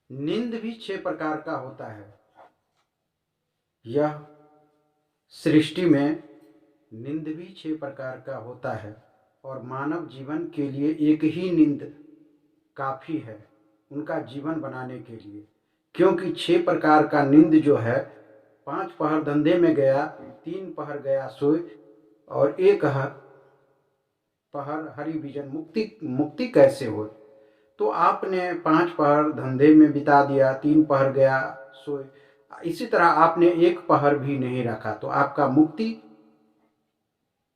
नींद भी 6 प्रकार का होता है। यह सृष्टि में नींद भी 6 प्रकार का होता है और मानव जीवन के लिए एक ही नींद काफ़ी है उनका जीवन बनाने के लिए, क्योंकि 6 प्रकार का नींद जो है 5 पहर धंधे में गया, 3 पहर गया सोए और 1 पहर हरि विजन मुक्ति कैसे हो। तो आपने 5 पहर धंधे में बिता दिया, 3 पहर गया सोए, इसी तरह आपने 1 पहर भी नहीं रखा तो आपका मुक्ति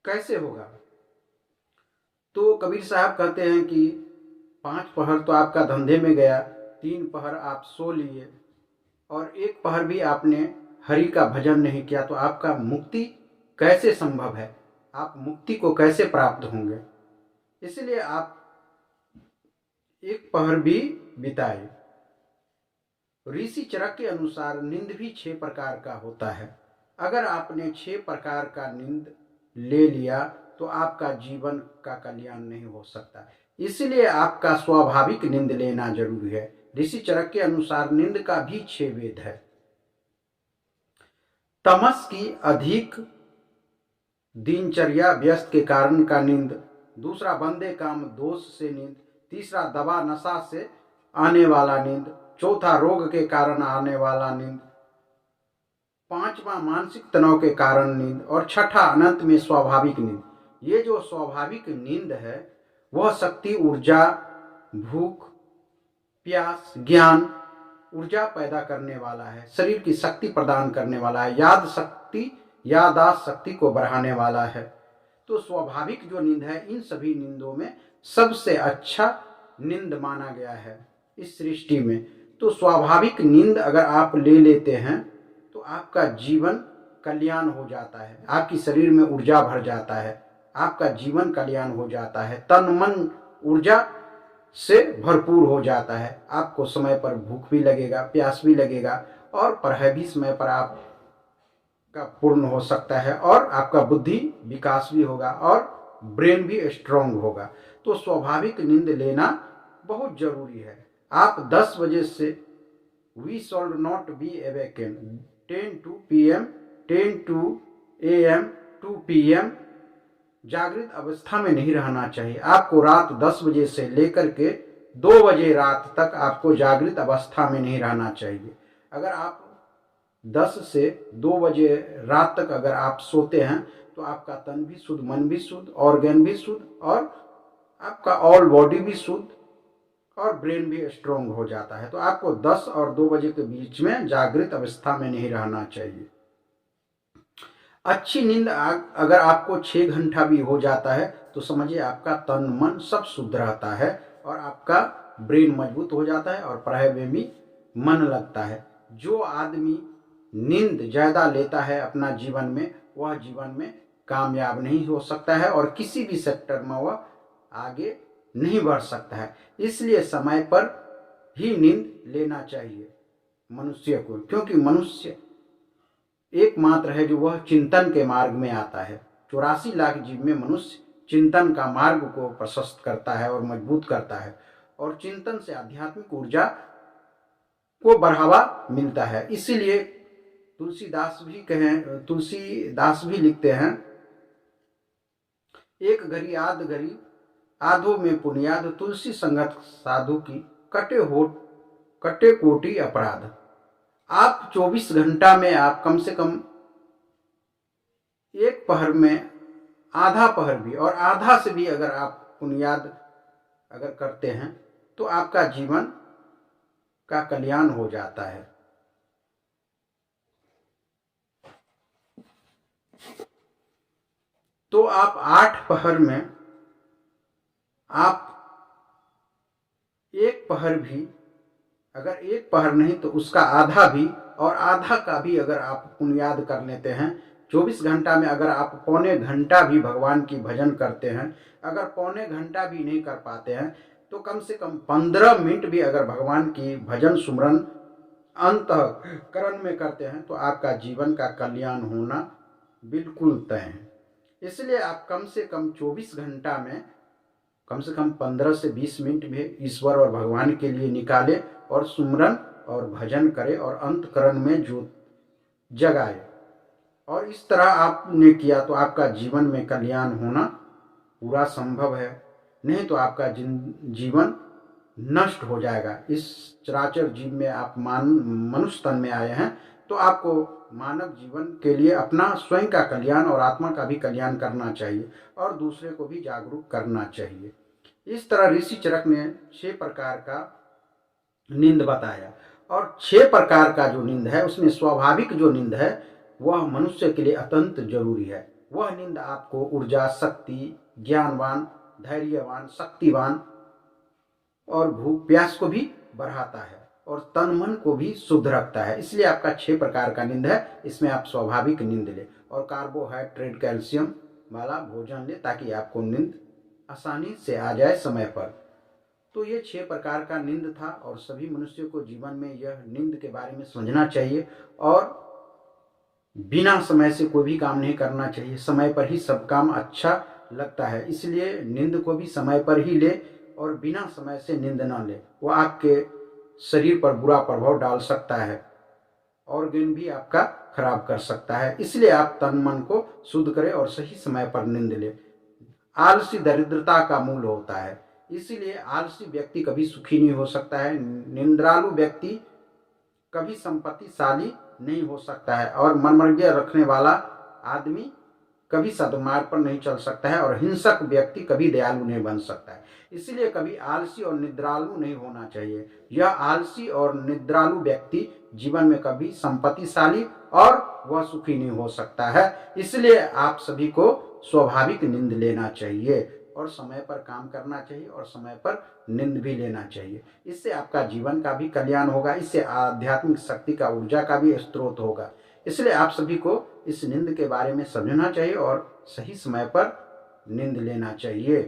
कैसे होगा। तो कबीर साहब कहते हैं कि 5 पहर तो आपका धंधे में गया, 3 पहर आप सो लिए और 1 पहर भी आपने हरि का भजन नहीं किया, तो आपका मुक्ति कैसे संभव है, आप मुक्ति को कैसे प्राप्त होंगे। इसलिए आप 1 पहर भी बिताए। ऋषि चरक के अनुसार नींद भी 6 प्रकार का होता है। अगर आपने 6 प्रकार का नींद ले लिया तो आपका जीवन का कल्याण नहीं हो सकता, इसलिए आपका स्वाभाविक नींद लेना जरूरी है। ऋषि चरक के अनुसार नींद का भी 6 भेद है। तमस की अधिक दिनचर्या व्यस्त के कारण का नींद, दूसरा बंदे काम दोष से नींद, तीसरा दवा नशा से आने वाला नींद, चौथा रोग के कारण आने वाला नींद, 5वां मानसिक तनाव के कारण नींद और 6ठा अनंत में स्वाभाविक नींद। ये जो स्वाभाविक नींद है वह शक्ति, ऊर्जा, भूख, प्यास, ज्ञान, ऊर्जा पैदा करने वाला है, शरीर की शक्ति प्रदान करने वाला है, याददाश्त शक्ति को बढ़ाने वाला है। तो स्वाभाविक जो नींद है इन सभी नींदों में सबसे अच्छा नींद माना गया है इस सृष्टि में। तो स्वाभाविक नींद अगर आप ले लेते हैं तो आपका जीवन कल्याण हो जाता है, आपकी शरीर में ऊर्जा भर जाता है, आपका जीवन कल्याण हो जाता है, तन मन ऊर्जा से भरपूर हो जाता है, आपको समय पर भूख भी लगेगा, प्यास भी लगेगा और पढ़ाई भी समय पर आपका पूर्ण हो सकता है और आपका बुद्धि विकास भी होगा और ब्रेन भी स्ट्रांग होगा। तो स्वाभाविक नींद लेना बहुत जरूरी है। आप 10 बजे से we should not be awakened 10 PM 10 AM 2 PM जागृत अवस्था में नहीं रहना चाहिए। आपको रात 10 बजे से लेकर के 2 बजे रात तक आपको जागृत अवस्था में नहीं रहना चाहिए। अगर आप 10 से 2 बजे रात तक अगर आप सोते हैं तो आपका तन भी शुद्ध, मन भी शुद्ध, ऑर्गन भी शुद्ध और आपका ऑल बॉडी भी शुद्ध और ब्रेन भी स्ट्रांग हो जाता है। तो आपको 10 और 2 बजे के बीच में जागृत अवस्था में नहीं रहना चाहिए। अच्छी नींद अगर आपको 6 घंटा भी हो जाता है तो समझिए आपका तन मन सब शुद्ध रहता है और आपका ब्रेन मजबूत हो जाता है और पढ़ाई में भी मन लगता है। जो आदमी नींद ज़्यादा लेता है अपना जीवन में, वह जीवन में कामयाब नहीं हो सकता है और किसी भी सेक्टर में वह आगे नहीं बढ़ सकता है। इसलिए समय पर ही नींद लेना चाहिए मनुष्य को, क्योंकि मनुष्य एकमात्र है जो वह चिंतन के मार्ग में आता है। 84 लाख जीव में मनुष्य चिंतन का मार्ग को प्रशस्त करता है और मजबूत करता है और चिंतन से आध्यात्मिक ऊर्जा को बढ़ावा मिलता है। इसीलिए तुलसीदास भी लिखते हैं, एक घड़ी आध घड़ी आधो में पुनियाद, तुलसी संगत साधु की कटे कोटि अपराध। आप 24 घंटा में आप कम से कम 1 पहर में आधा पहर भी और आधा से भी अगर आप पुनियाद अगर करते हैं तो आपका जीवन का कल्याण हो जाता है। तो आप 8 पहर में आप 1 पहर भी, अगर 1 पहर नहीं तो उसका आधा भी और आधा का भी अगर आप पुनियाद कर लेते हैं, 24 घंटा में अगर आप पौने घंटा भी भगवान की भजन करते हैं, अगर पौने घंटा भी नहीं कर पाते हैं तो कम से कम 15 मिनट भी अगर भगवान की भजन सुमरन अंतःकरण में करते हैं तो आपका जीवन का कल्याण होना बिल्कुल तय है। इसलिए आप कम से कम 24 घंटा में कम से कम 15 से 20 मिनट भी ईश्वर और भगवान के लिए निकालें और सुमरन और भजन करे और अंतकरण में ज्योत जगाए। और इस तरह आपने किया तो आपका जीवन में कल्याण होना पूरा संभव है, नहीं तो आपका जीवन नष्ट हो जाएगा। इस चराचर जीव में आप मनुष्य तन में आए हैं तो आपको मानव जीवन के लिए अपना स्वयं का कल्याण और आत्मा का भी कल्याण करना चाहिए और दूसरे को भी जागरूक करना चाहिए। इस तरह ऋषि चरक ने 6 प्रकार का नींद बताया और 6 प्रकार का जो नींद है उसमें स्वाभाविक जो नींद है वह मनुष्य के लिए अत्यंत जरूरी है। वह नींद आपको ऊर्जा, शक्ति, ज्ञानवान, धैर्यवान, शक्तिवान और भूख प्यास को भी बढ़ाता है और तन मन को भी शुद्ध रखता है। इसलिए आपका 6 प्रकार का नींद है, इसमें आप स्वाभाविक नींद ले और कार्बोहाइड्रेट, कैल्शियम वाला भोजन ले ताकि आपको नींद आसानी से आ जाए समय पर। तो ये 6 प्रकार का नींद था और सभी मनुष्यों को जीवन में यह नींद के बारे में समझना चाहिए और बिना समय से कोई भी काम नहीं करना चाहिए। समय पर ही सब काम अच्छा लगता है, इसलिए नींद को भी समय पर ही ले और बिना समय से नींद ना ले, वो आपके शरीर पर बुरा प्रभाव डाल सकता है, ऑर्गन भी आपका खराब कर सकता है। इसलिए आप तन मन को शुद्ध करें और सही समय पर नींद ले। आलसी दरिद्रता का मूल होता है, इसीलिए आलसी व्यक्ति कभी सुखी नहीं हो सकता है। निंद्रालु व्यक्ति कभी संपत्तिशाली नहीं हो सकता है और मनमर्जी रखने वाला आदमी कभी सद्मार्ग पर नहीं चल सकता है और हिंसक व्यक्ति कभी दयालु नहीं बन सकता है। इसलिए कभी आलसी और निद्रालु नहीं होना चाहिए। यह आलसी और निद्रालु व्यक्ति जीवन में कभी संपत्तिशाली और वह सुखी नहीं हो सकता है। इसलिए आप सभी को स्वाभाविक नींद लेना चाहिए और समय पर काम करना चाहिए और समय पर नींद भी लेना चाहिए। इससे आपका जीवन का भी कल्याण होगा, इससे आध्यात्मिक शक्ति का, ऊर्जा का भी स्रोत होगा। इसलिए आप सभी को इस नींद के बारे में समझना चाहिए और सही समय पर नींद लेना चाहिए।